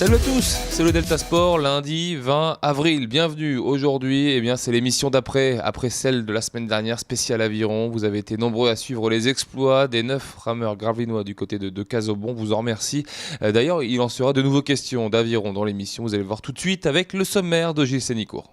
Salut à tous, c'est le Delta Sport, lundi 20 avril. Bienvenue. Aujourd'hui, c'est l'émission d'après, après celle de la semaine dernière, spéciale aviron. Vous avez été nombreux à suivre les exploits des 9 rameurs gravelinois du côté de Casaubon. Vous en remercie. D'ailleurs, il en sera de nouveaux questions d'aviron dans l'émission. Vous allez le voir tout de suite avec le sommaire de Gilles Sénicourt.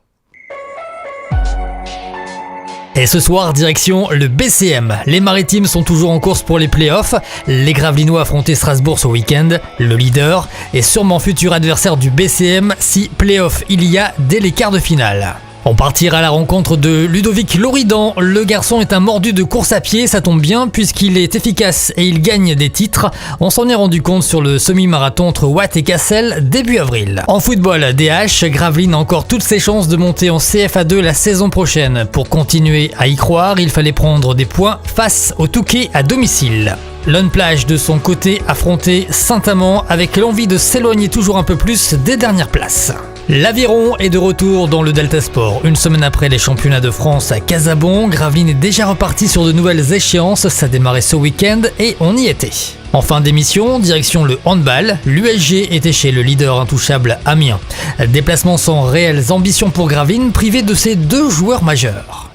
Et ce soir, direction le BCM. Les Maritimes sont toujours en course pour les playoffs. Les Gravelinois affrontaient Strasbourg ce week-end. Le leader est sûrement futur adversaire du BCM si playoff il y a dès les quarts de finale. On partira à la rencontre de Ludovic Loridan. Le garçon est un mordu de course à pied, ça tombe bien puisqu'il est efficace et il gagne des titres. On s'en est rendu compte sur le semi-marathon entre Watt et Cassel début avril. En football, DH, Gravelines a encore toutes ses chances de monter en CFA2 la saison prochaine. Pour continuer à y croire, il fallait prendre des points face au Touquet à domicile. Lone Plage de son côté affrontait Saint-Amand avec l'envie de s'éloigner toujours un peu plus des dernières places. L'Aviron est de retour dans le Delta Sport. Une semaine après les championnats de France à Casaubon, Gravelines est déjà reparti sur de nouvelles échéances. Ça démarrait ce week-end et on y était. En fin d'émission, direction le handball. L'USG était chez le leader intouchable Amiens. Déplacement sans réelles ambitions pour Gravelines, privé de ses deux joueurs majeurs.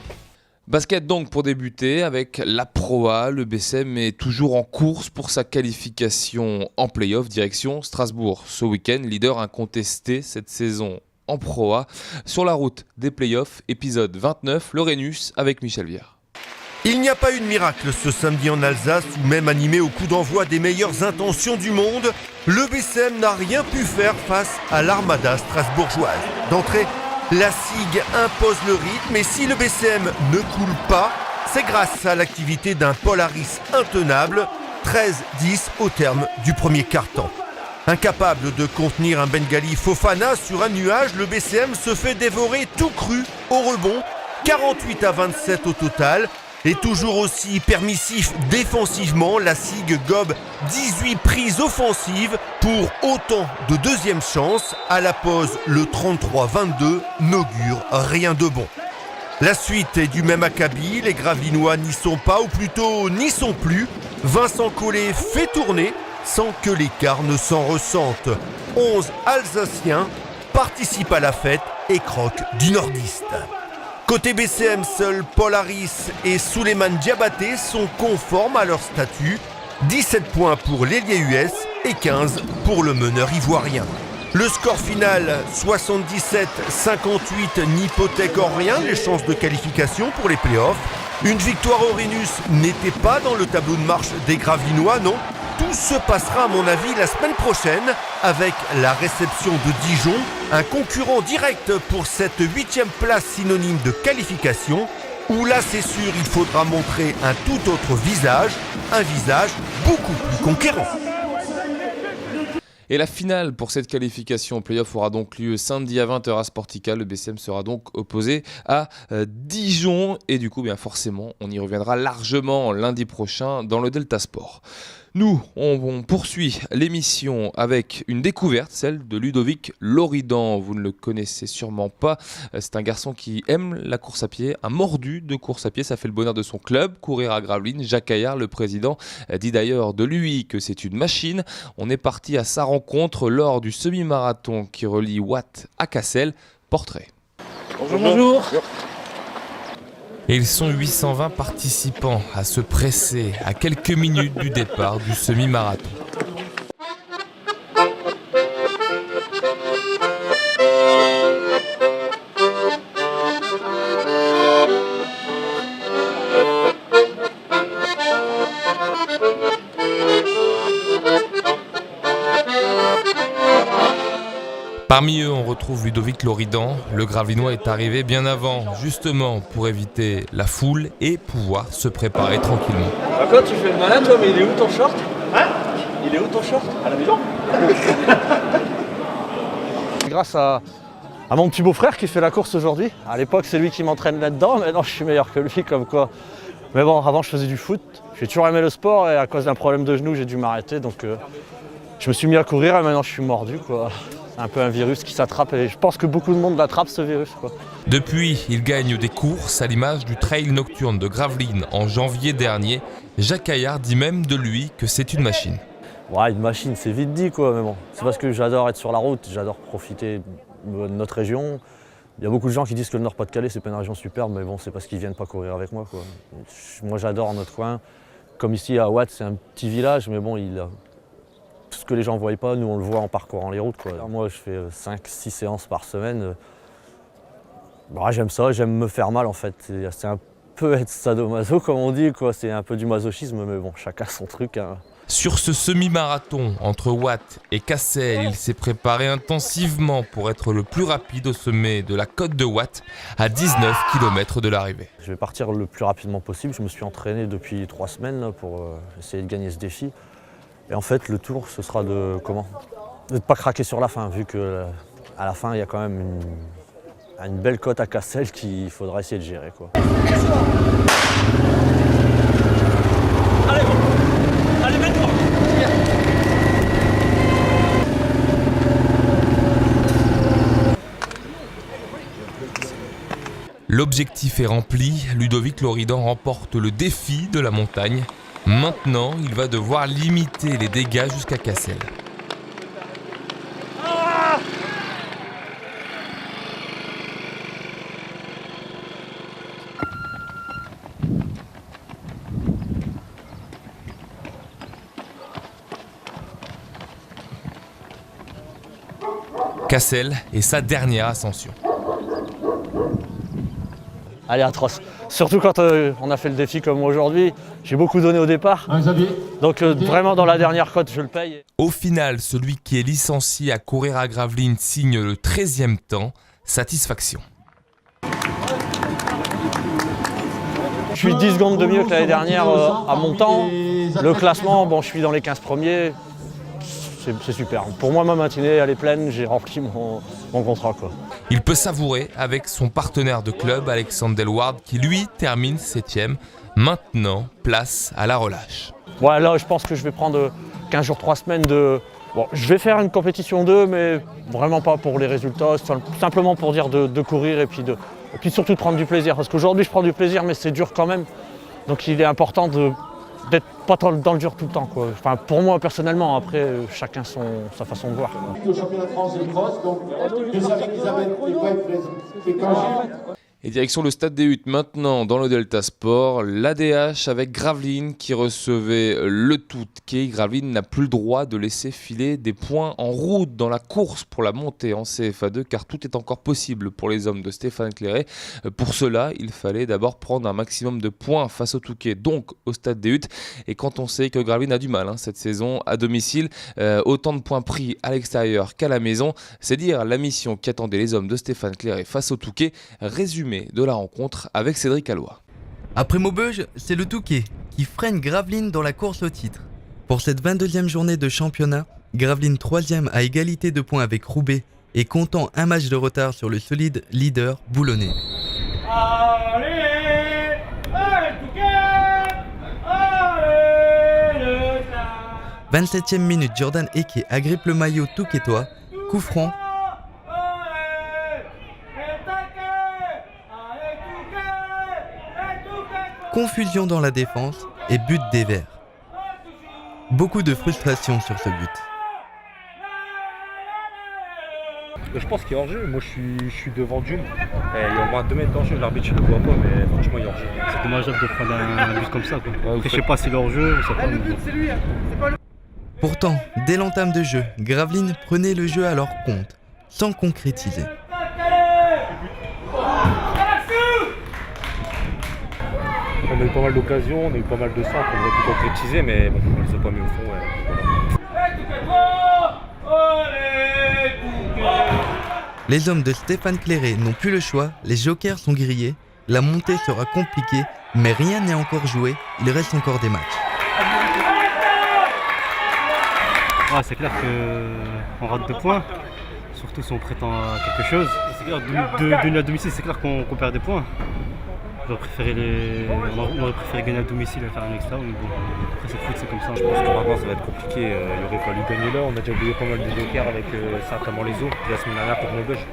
Basket donc pour débuter avec la Pro A, le BCM est toujours en course pour sa qualification en play-off direction Strasbourg. Ce week-end, leader incontesté cette saison en Pro A. Sur la route des play-offs, épisode 29, le Rhenus avec Michel Viard. Il n'y a pas eu de miracle ce samedi en Alsace où même animé au coup d'envoi des meilleures intentions du monde, le BCM n'a rien pu faire face à l'armada strasbourgeoise. D'entrée, la SIG impose le rythme et si le BCM ne coule pas, c'est grâce à l'activité d'un Polaris intenable, 13-10 au terme du premier quart-temps. Incapable de contenir un Bengali Fofana sur un nuage, le BCM se fait dévorer tout cru au rebond, 48-27 au total. Et toujours aussi permissif défensivement, la SIG gobe 18 prises offensives pour autant de deuxième chance. À la pause, le 33-22 n'augure rien de bon. La suite est du même acabit, les Gravelinois n'y sont pas, ou plutôt n'y sont plus. Vincent Collet fait tourner sans que l'écart ne s'en ressente. 11 Alsaciens participent à la fête et croquent du nordiste. Côté BCM, seuls Polaris et Souleymane Diabaté sont conformes à leur statut. 17 points pour l'ailier US et 15 pour le meneur ivoirien. Le score final, 77-58, n'hypothèque en rien les chances de qualification pour les playoffs. Une victoire au Rhenus n'était pas dans le tableau de marche des Gravelinois, non. Tout se passera à mon avis la semaine prochaine avec la réception de Dijon, un concurrent direct pour cette 8e place synonyme de qualification, où là c'est sûr il faudra montrer un tout autre visage, un visage beaucoup plus conquérant. Et la finale pour cette qualification au play-off aura donc lieu samedi à 20h à Sportica. Le BCM sera donc opposé à Dijon et du coup forcément on y reviendra largement lundi prochain dans le Delta Sport. Nous, on poursuit l'émission avec une découverte, celle de Ludovic Loridan. Vous ne le connaissez sûrement pas. C'est un garçon qui aime la course à pied, un mordu de course à pied. Ça fait le bonheur de son club, Courir à Gravelines. Jacques Caillard, le président, dit d'ailleurs de lui que c'est une machine. On est parti à sa rencontre lors du semi-marathon qui relie Watt à Cassel. Portrait. Bonjour. Et ils sont 820 participants à se presser à quelques minutes du départ du semi-marathon. Parmi eux, on retrouve Ludovic Loridan. Le Gravelinois est arrivé bien avant, justement pour éviter la foule et pouvoir se préparer tranquillement. Quoi, tu fais le malin toi, mais il est où ton short ? Hein ? Il est où ton short ? À la maison. Grâce à mon petit beau-frère qui fait la course aujourd'hui. À l'époque, c'est lui qui m'entraîne là-dedans. Maintenant, je suis meilleur que lui, comme quoi. Mais bon, avant, je faisais du foot. J'ai toujours aimé le sport et à cause d'un problème de genou, j'ai dû m'arrêter. Donc, je me suis mis à courir et maintenant, je suis mordu, quoi. C'est un peu un virus qui s'attrape et je pense que beaucoup de monde l'attrape, ce virus, quoi. Depuis, il gagne des courses à l'image du trail nocturne de Gravelines en janvier dernier. Jacques Caillard dit même de lui que c'est une machine. Ouais, une machine, c'est vite dit quoi, mais bon. C'est parce que j'adore être sur la route, j'adore profiter de notre région. Il y a beaucoup de gens qui disent que le Nord-Pas-de-Calais, c'est pas une région superbe, mais bon, c'est parce qu'ils viennent pas courir avec moi, quoi. Moi, j'adore notre coin. Comme ici, à Watt, c'est un petit village, mais bon, tout ce que les gens ne voient pas, nous, on le voit en parcourant les routes, quoi. Moi, je fais 5-6 séances par semaine. Bah, j'aime ça, j'aime me faire mal, en fait. C'est un peu être sadomaso, comme on dit, quoi. C'est un peu du masochisme, mais bon, chacun son truc, hein. Sur ce semi-marathon entre Watt et Cassel, il s'est préparé intensivement pour être le plus rapide au sommet de la côte de Watt, à 19 km de l'arrivée. Je vais partir le plus rapidement possible. Je me suis entraîné depuis 3 semaines là, pour essayer de gagner ce défi. Et en fait, le tour, ce sera de ne pas craquer sur la fin, vu qu'à la fin, il y a quand même une belle côte à Cassel qu'il faudra essayer de gérer, quoi. L'objectif est rempli, Ludovic Loridan remporte le défi de la montagne. Maintenant, il va devoir limiter les dégâts jusqu'à Cassel. Cassel est sa dernière ascension. Elle est atroce. Surtout quand on a fait le défi comme aujourd'hui. J'ai beaucoup donné au départ. Donc vraiment dans la dernière côte, je le paye. Au final, celui qui est licencié à courir à Gravelines signe le 13e temps. Satisfaction. Je suis 10 secondes de mieux que l'année dernière à mon temps. Le classement, bon, je suis dans les 15 premiers. C'est super. Pour moi, ma matinée, elle est pleine. J'ai rempli mon contrat, quoi. Il peut savourer avec son partenaire de club, Alexandre Delward, qui lui termine 7e. Maintenant, place à la relâche. Ouais, là, je pense que je vais prendre 15 jours, 3 semaines de... Bon, je vais faire une compétition 2, mais vraiment pas pour les résultats. Simplement pour dire de courir et puis surtout de prendre du plaisir. Parce qu'aujourd'hui, je prends du plaisir, mais c'est dur quand même. Donc il est important d'être pas dans le dur tout le temps, quoi. Enfin, pour moi personnellement, après chacun sa façon de voir. Le championnat de France de cross, donc je savais qu'Isabelle ne pouvait pas être présente. Et quand Et direction le stade des Huttes maintenant dans le Delta Sport, l'ADH avec Gravelines qui recevait le Touquet. Gravelines n'a plus le droit de laisser filer des points en route dans la course pour la montée en CFA2 car tout est encore possible pour les hommes de Stéphane Clairet. Pour cela, il fallait d'abord prendre un maximum de points face au Touquet, donc au stade des Huttes. Et quand on sait que Gravelines a du mal cette saison à domicile, autant de points pris à l'extérieur qu'à la maison, c'est dire la mission qui attendait les hommes de Stéphane Clairet face au Touquet. Résumé de la rencontre avec Cédric Alloy. Après Maubeuge, c'est le Touquet qui freine Gravelines dans la course au titre. Pour cette 22e journée de championnat, Gravelines 3e à égalité de points avec Roubaix et comptant un match de retard sur le solide leader boulonnais. Allez, allez Touquet, allez le stade. 27e minute, Jordan Eke agrippe le maillot touquetois, coup franc. Confusion dans la défense et but des Verts. Beaucoup de frustration sur ce but. Je pense qu'il y a hors-jeu, moi je suis devant June. Il y a au moins 2 mètres d'hors-jeu, l'arbitre je le vois pas, mais franchement il y a hors-jeu. C'est dommageable de prendre un but comme ça, quoi. Ouais, après, je sais pas si l'hors-jeu, on sait pas. Le but c'est lui, c'est pas lui. Pourtant, dès l'entame de jeu, Gravelines prenait le jeu à leur compte, sans concrétiser. On a eu pas mal d'occasions, on a eu pas mal de centres, on aurait pu concrétiser, mais bon, on les a pas mis au fond. Voilà. Les hommes de Stéphane Clairet n'ont plus le choix, les jokers sont grillés, la montée sera compliquée, mais rien n'est encore joué, il reste encore des matchs. Ouais, c'est clair qu'on rate 2 points, surtout si on prétend à quelque chose. C'est clair, de à domicile, c'est clair qu'on perd des points. On aurait préféré gagner à domicile et faire un extra, mais bon, après c'est foot, c'est comme ça. Je pense que maintenant ça va être compliqué, il aurait fallu gagner là, on a déjà oublié pas mal de jokers avec certainement les autres, la semaine dernière contre Maubeuge.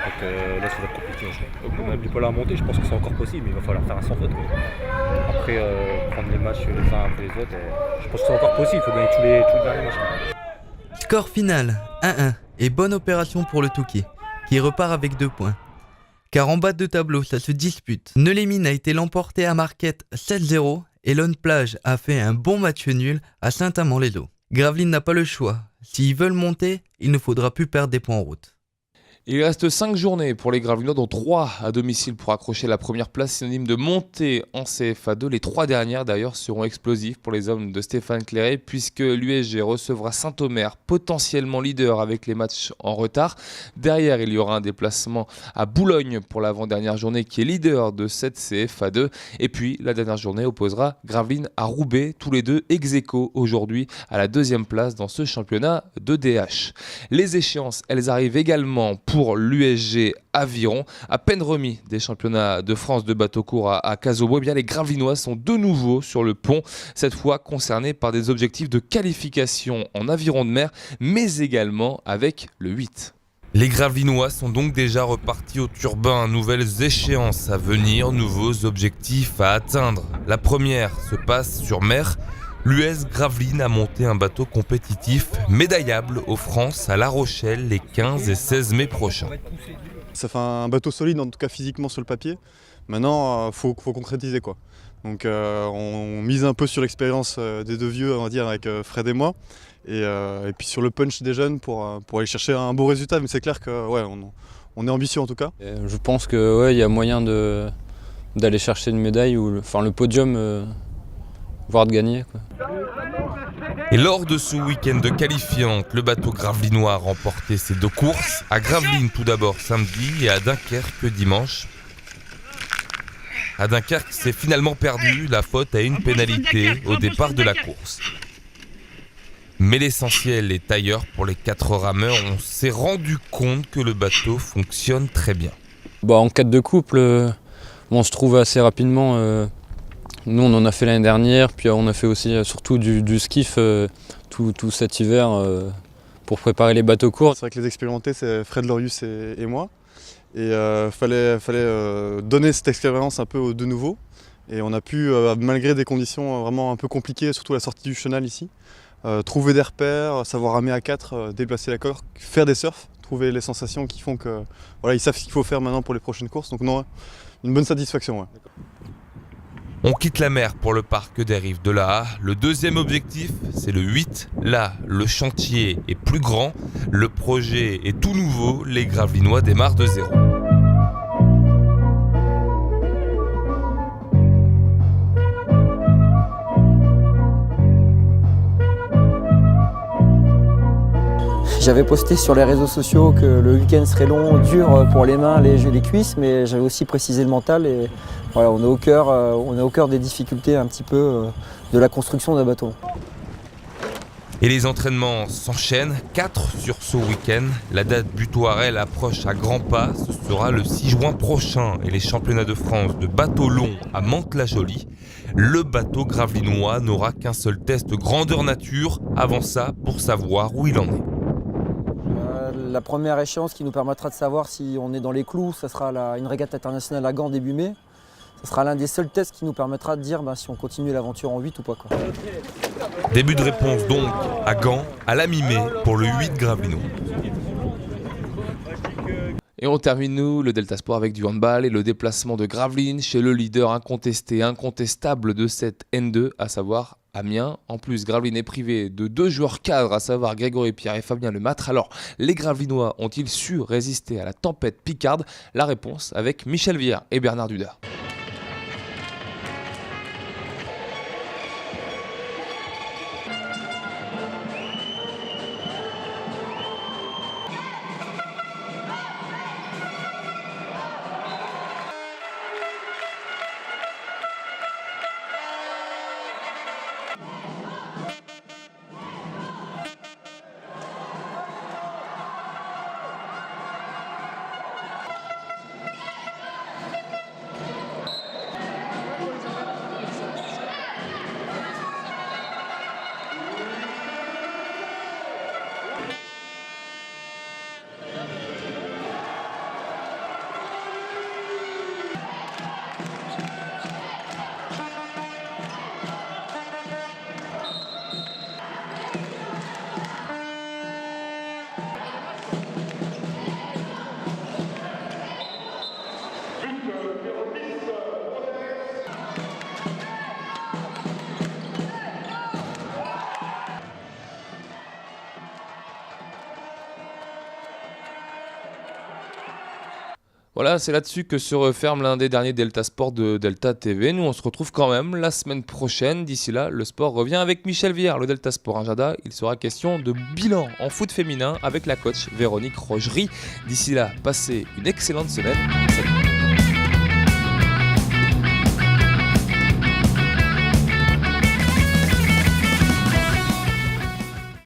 Donc là, ça va être compliqué. On n'oublie pas la montée, je pense que c'est encore possible, mais il va falloir faire un sans faute. Après, prendre les matchs les uns après les autres, je pense que c'est encore possible, il faut gagner tous les derniers matchs. Score final 1-1 et bonne opération pour le Touquet, qui repart avec 2 points. Car en bas de tableau, ça se dispute. Neulémine a été l'emporté à Marquette 7-0 et Lone Plage a fait un bon match nul à Saint-Amand-les-Eaux. Gravelines n'a pas le choix. S'ils veulent monter, il ne faudra plus perdre des points en route. Il reste 5 journées pour les Gravelinois, dont 3 à domicile pour accrocher la première place, synonyme de montée en CFA2. Les 3 dernières d'ailleurs seront explosives pour les hommes de Stéphane Cléret, puisque l'USG recevra Saint-Omer, potentiellement leader avec les matchs en retard. Derrière, il y aura un déplacement à Boulogne pour l'avant-dernière journée, qui est leader de cette CFA2. Et puis la dernière journée opposera Gravelines à Roubaix, tous les deux ex-aequo aujourd'hui à la 2e place dans ce championnat de DH. Les échéances, elles arrivent également pour l'USG Aviron. À peine remis des championnats de France de bateau court à Casobo, eh bien les Gravelinois sont de nouveau sur le pont, cette fois concernés par des objectifs de qualification en aviron de mer, mais également avec le 8. Les Gravelinois sont donc déjà repartis au turbin. Nouvelles échéances à venir, nouveaux objectifs à atteindre. La première se passe sur mer. L'US Gravelines a monté un bateau compétitif médaillable aux France à La Rochelle les 15 et 16 mai prochains. Ça fait un bateau solide, en tout cas physiquement sur le papier. Maintenant, faut concrétiser quoi. Donc on mise un peu sur l'expérience des deux vieux, on va dire, avec Fred et moi. Et puis sur le punch des jeunes pour aller chercher un beau résultat. Mais c'est clair que ouais, on est ambitieux en tout cas. Je pense que ouais, y a moyen d'aller chercher une médaille ou le podium. Voire de gagner, quoi. Et lors de ce week-end de qualifiante, le bateau gravelinois a remporté ses 2 courses. À Gravelines tout d'abord samedi et à Dunkerque dimanche. À Dunkerque, c'est finalement perdu, la faute à une pénalité au départ de la course. Mais l'essentiel est ailleurs pour les 4 rameurs. On s'est rendu compte que le bateau fonctionne très bien. En cas de couple, on se trouve assez rapidement. Nous on en a fait l'année dernière, puis on a fait aussi surtout du skiff tout cet hiver pour préparer les bateaux courts. C'est vrai que les expérimentés, c'est Fred Lorius et moi. Et fallait donner cette expérience un peu aux deux nouveaux. Et on a pu, malgré des conditions vraiment un peu compliquées, surtout à la sortie du chenal ici, trouver des repères, savoir ramer à 4, déplacer la coque, faire des surfs, trouver les sensations qui font que voilà, ils savent ce qu'il faut faire maintenant pour les prochaines courses. Donc non, une bonne satisfaction. Ouais. On quitte la mer pour le parc des Rives de la Ha. Le deuxième objectif, c'est le 8. Là, le chantier est plus grand, le projet est tout nouveau, les Gravelinois démarrent de zéro. J'avais posté sur les réseaux sociaux que le week-end serait long, dur pour les mains, les cuisses, mais j'avais aussi précisé le mental. Et voilà, on est au cœur des difficultés un petit peu de la construction d'un bateau. Et les entraînements s'enchaînent, 4 sur ce week-end. La date butoir, elle, approche à grands pas. Ce sera le 6 juin prochain et les championnats de France de bateau long à Mantes-la-Jolie. Le bateau gravelinois n'aura qu'un seul test grandeur nature avant ça pour savoir où il en est. La première échéance qui nous permettra de savoir si on est dans les clous, ça sera une régate internationale à Gand début mai. Ce sera l'un des seuls tests qui nous permettra de dire si on continue l'aventure en 8 ou pas. Début de réponse donc à Gand, à la mi-mai pour le 8 gravelinois. Et on termine nous le Delta Sport avec du handball et le déplacement de Gravelines chez le leader incontestable de cette N2, à savoir Amiens. En plus, Gravelines est privé de 2 joueurs cadres, à savoir Grégory Pierre et Fabien Lemâtre. Alors, les Gravelinois ont-ils su résister à la tempête picarde? La réponse avec Michel Villard et Bernard Duda. Voilà, c'est là-dessus que se referme l'un des derniers Delta Sport de Delta TV. Nous, on se retrouve quand même la semaine prochaine. D'ici là, le sport revient avec Michel Viard, le Delta Sport Jada. Il sera question de bilan en foot féminin avec la coach Véronique Rogerie. D'ici là, passez une excellente semaine. Salut.